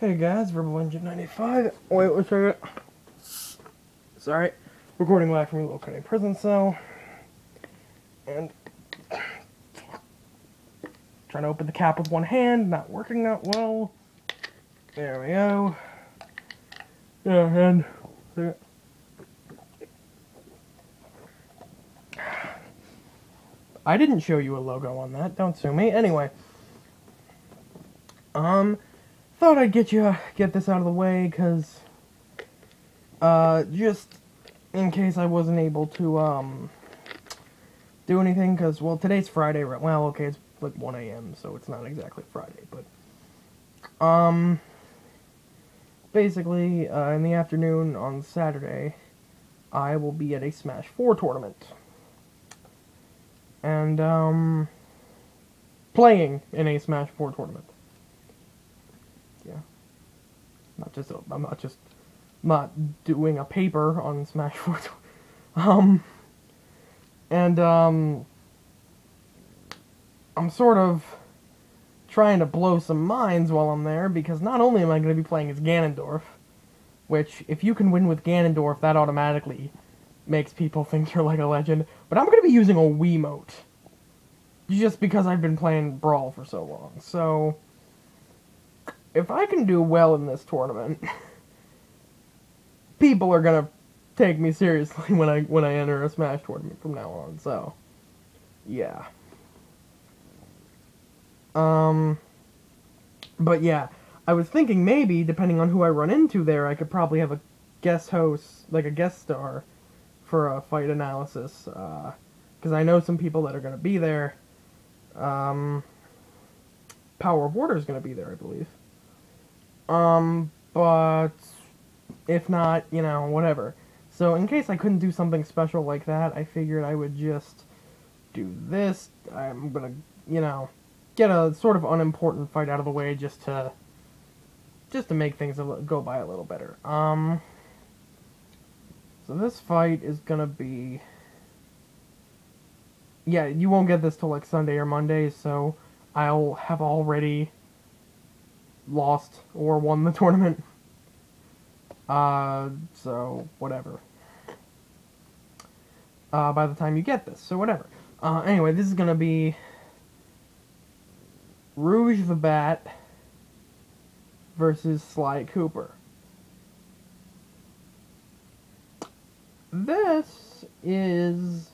Hey guys, Verbal Engine 95. Wait, let's check it. Sorry. Recording live from a little county prison cell. And trying to open the cap with one hand, not working that well. There we go. Yeah, and I didn't show you a logo on that, don't sue me. Anyway. Thought I'd get this out of the way, because, just in case I wasn't able to, do anything, because, well, today's Friday, right? Well, okay, it's like 1 a.m., so it's not exactly Friday, but, basically, in the afternoon on Saturday, I will be at a Smash 4 tournament. And, playing in a Smash 4 tournament. Yeah. I'm not doing a paper on Smash 4. I'm sort of trying to blow some minds while I'm there, because not only am I going to be playing as Ganondorf, which, if you can win with Ganondorf, that automatically makes people think you're like a legend, but I'm going to be using a Wiimote, just because I've been playing Brawl for so long, so if I can do well in this tournament, people are gonna take me seriously when I enter a Smash tournament from now on. So, yeah. But yeah, I was thinking maybe, depending on who I run into there, I could probably have a guest host, like a guest star, for a fight analysis. Because I know some people that are gonna be there. Power of Water is gonna be there, I believe. But if not, you know, whatever. So in case I couldn't do something special like that, I figured I would just do this. I'm gonna, you know, get a sort of unimportant fight out of the way just to make things go by a little better. So this fight is gonna be, yeah, you won't get this till like Sunday or Monday, so I'll have already lost or won the tournament. So whatever. By the time you get this, so whatever. Anyway, this is gonna be Rouge the Bat versus Sly Cooper. This is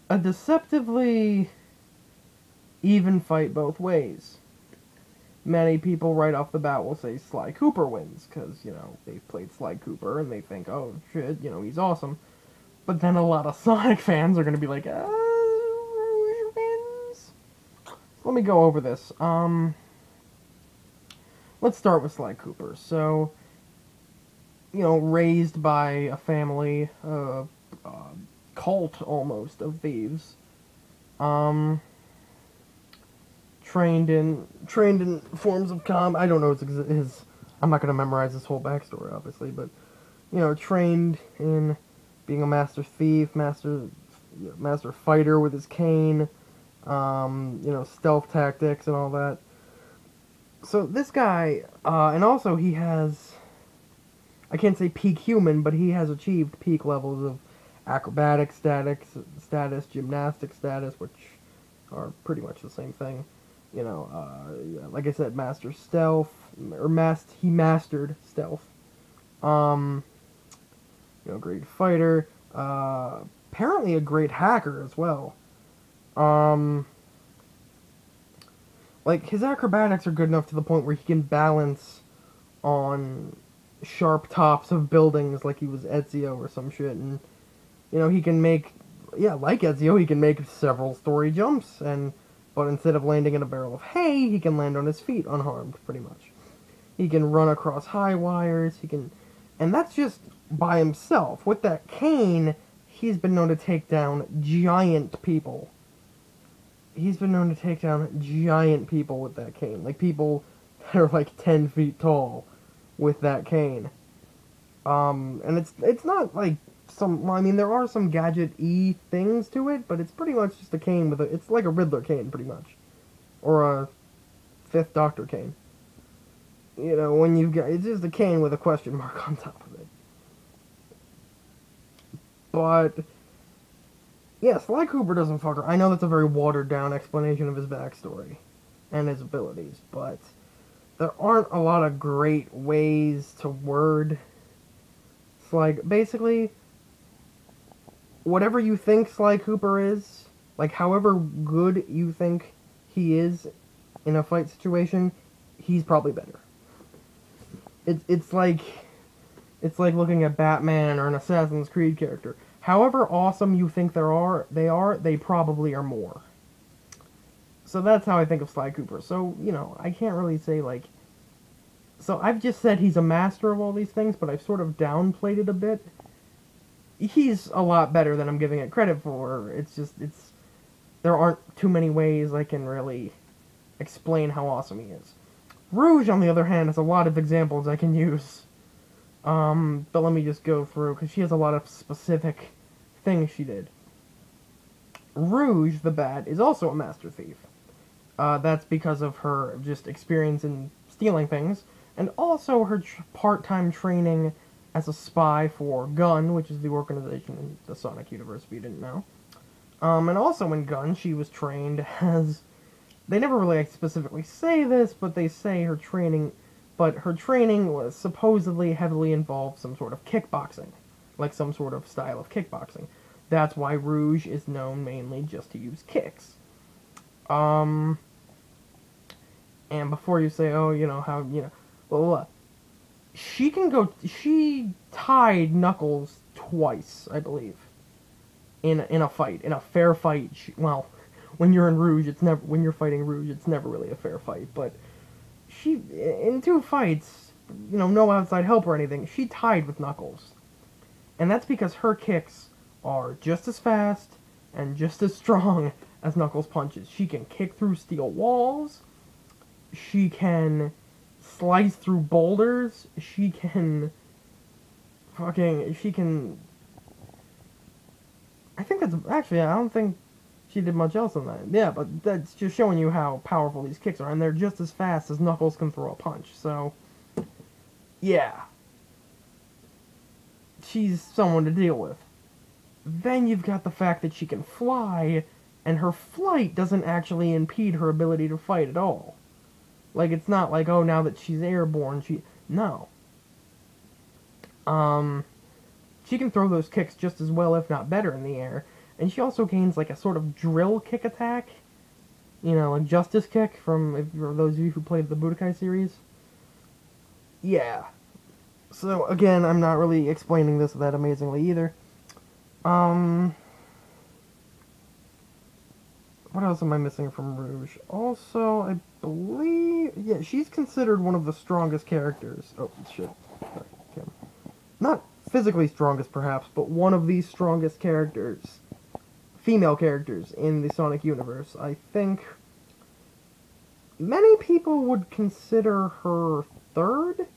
a deceptively even fight both ways. Many people right off the bat will say Sly Cooper wins, because, you know, they've played Sly Cooper and they think, oh shit, you know, he's awesome. But then a lot of Sonic fans are going to be like, Rouge wins? Let me go over this. Let's start with Sly Cooper. So, you know, raised by a family, cult almost, of thieves. Trained in forms of I don't know his I'm not going to memorize his whole backstory, obviously, but, you know, trained in being a master thief, master fighter with his cane, you know, stealth tactics and all that. So this guy, and also he has, I can't say peak human, but he has achieved peak levels of acrobatic status, gymnastic status, which are pretty much the same thing. You know, like I said, master stealth, or he mastered stealth. You know, great fighter. Apparently a great hacker as well. Like, his acrobatics are good enough to the point where he can balance on sharp tops of buildings like he was Ezio or some shit, and, you know, he can make, yeah, like Ezio, he can make several story jumps, but instead of landing in a barrel of hay, he can land on his feet unharmed, pretty much. He can run across high wires, and that's just by himself. With that cane, he's been known to take down giant people. He's been known to take down giant people with that cane. Like, people that are like 10 feet tall with that cane. And it's not like I mean, there are some gadget-y things to it, but it's pretty much just a cane it's like a Riddler cane, pretty much. Or a fifth Dr. Kane. You know, when you've got... It's just a Kane with a question mark on top of it. But... yeah, Sly Cooper doesn't fuck her. I know that's a very watered-down explanation of his backstory and his abilities, but there aren't a lot of great ways to word Sly... Basically, whatever you think Sly Cooper is, like, however good you think he is in a fight situation, he's probably better. It's like looking at Batman or an Assassin's Creed character. However awesome you think they probably are more. So that's how I think of Sly Cooper. So, you know, I can't really say, like... So I've just said he's a master of all these things, but I've sort of downplayed it a bit. He's a lot better than I'm giving it credit for. It's just, there aren't too many ways I can really explain how awesome he is. Rouge, on the other hand, has a lot of examples I can use. But let me just go through, because she has a lot of specific things she did. Rouge, the Bat, is also a master thief. That's because of her just experience in stealing things, and also her part-time training as a spy for Gun, which is the organization in the Sonic universe, if you didn't know. And also in Gun, she was trained as... They never really specifically say this, but they say her training... But her training was supposedly heavily involved some sort of kickboxing. Like some sort of style of kickboxing. That's why Rouge is known mainly just to use kicks. And before you say, oh, you know, how, you know... Well, she tied Knuckles twice, I believe. In a fight. In a fair fight. Well, when you're in Rouge, when you're fighting Rouge, it's never really a fair fight, but... She, in 2 fights, you know, no outside help or anything, she tied with Knuckles. And that's because her kicks are just as fast and just as strong as Knuckles' punches. She can kick through steel walls, she can slice through boulders, she can... I think that's... Actually, I don't think she did much else on that. Yeah, but that's just showing you how powerful these kicks are, and they're just as fast as Knuckles can throw a punch, so... yeah. She's someone to deal with. Then you've got the fact that she can fly, and her flight doesn't actually impede her ability to fight at all. Like, it's not like, oh, now that she's airborne, no. She can throw those kicks just as well, if not better, in the air. And she also gains, like, a sort of drill kick attack. You know, like Justice Kick from those of you who played the Budokai series. Yeah. So, again, I'm not really explaining this that amazingly either. What else am I missing from Rouge? Also, I believe... yeah, she's considered one of the strongest characters. Oh, shit. Sorry, Kim. Not physically strongest, perhaps, but one of the strongest characters. Female characters in the Sonic universe. I think many people would consider her third,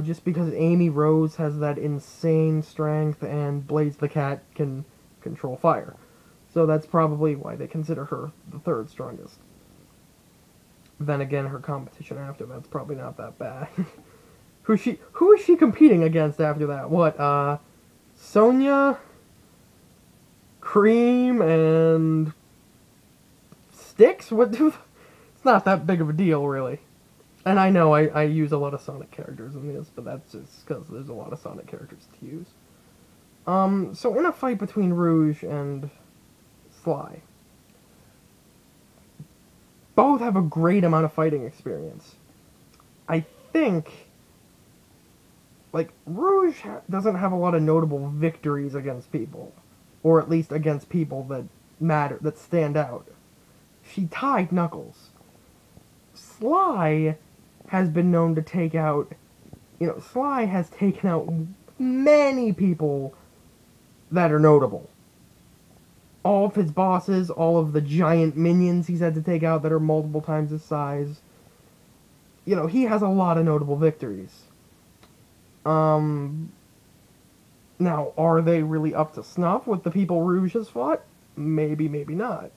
just because Amy Rose has that insane strength and Blaze the Cat can control fire. So that's probably why they consider her the third strongest. Then again, her competition after that's probably not that bad. Who is she competing against after that? What, Sonya, Cream, and Styx? It's not that big of a deal, really. And I know I use a lot of Sonic characters in this, but that's just because there's a lot of Sonic characters to use. So in a fight between Rouge and Sly, both have a great amount of fighting experience. I think, like, Rouge doesn't have a lot of notable victories against people. Or at least against people that matter, that stand out. She tied Knuckles. Sly has been known to take out... You know, Sly has taken out many people that are notable. All of his bosses, all of the giant minions he's had to take out that are multiple times his size. You know, he has a lot of notable victories. Now, are they really up to snuff with the people Rouge has fought? Maybe, maybe not.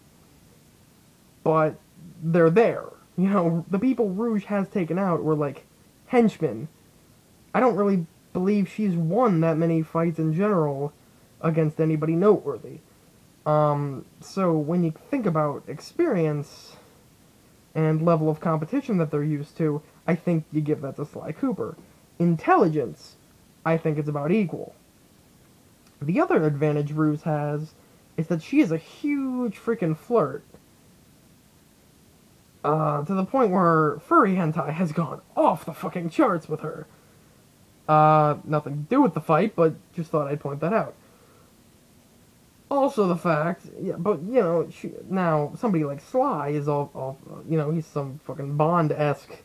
But they're there. You know, the people Rouge has taken out were, like, henchmen. I don't really believe she's won that many fights in general against anybody noteworthy. So when you think about experience and level of competition that they're used to, I think you give that to Sly Cooper. Intelligence, I think it's about equal. The other advantage Rouge has is that she is a huge freaking flirt. To the point where furry hentai has gone off the fucking charts with her. Nothing to do with the fight, but just thought I'd point that out. Also the fact, yeah, but, you know, now, somebody like Sly is all, you know, he's some fucking Bond-esque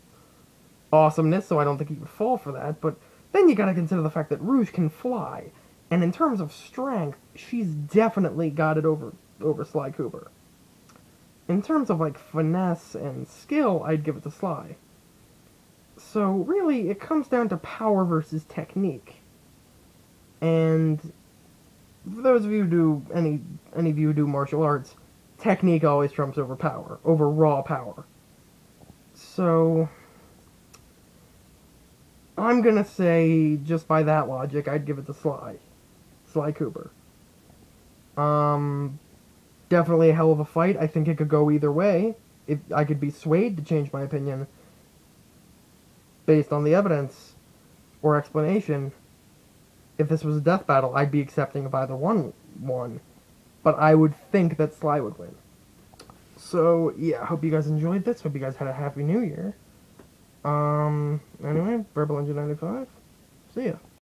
awesomeness, so I don't think he would fall for that, but then you gotta consider the fact that Rouge can fly, and in terms of strength, she's definitely got it over Sly Cooper. In terms of, like, finesse and skill, I'd give it to Sly. So, really, it comes down to power versus technique. And for those of you who do, any of you who do martial arts, technique always trumps over power, over raw power. So, I'm gonna say, just by that logic, I'd give it to Sly Cooper. Definitely a hell of a fight. I think it could go either way. If I could be swayed to change my opinion based on the evidence or explanation. If this was a death battle, I'd be accepting of either one won. But I would think that Sly would win. So, yeah, hope you guys enjoyed this. Hope you guys had a happy new year. Anyway, Verbal Engine 95. See ya.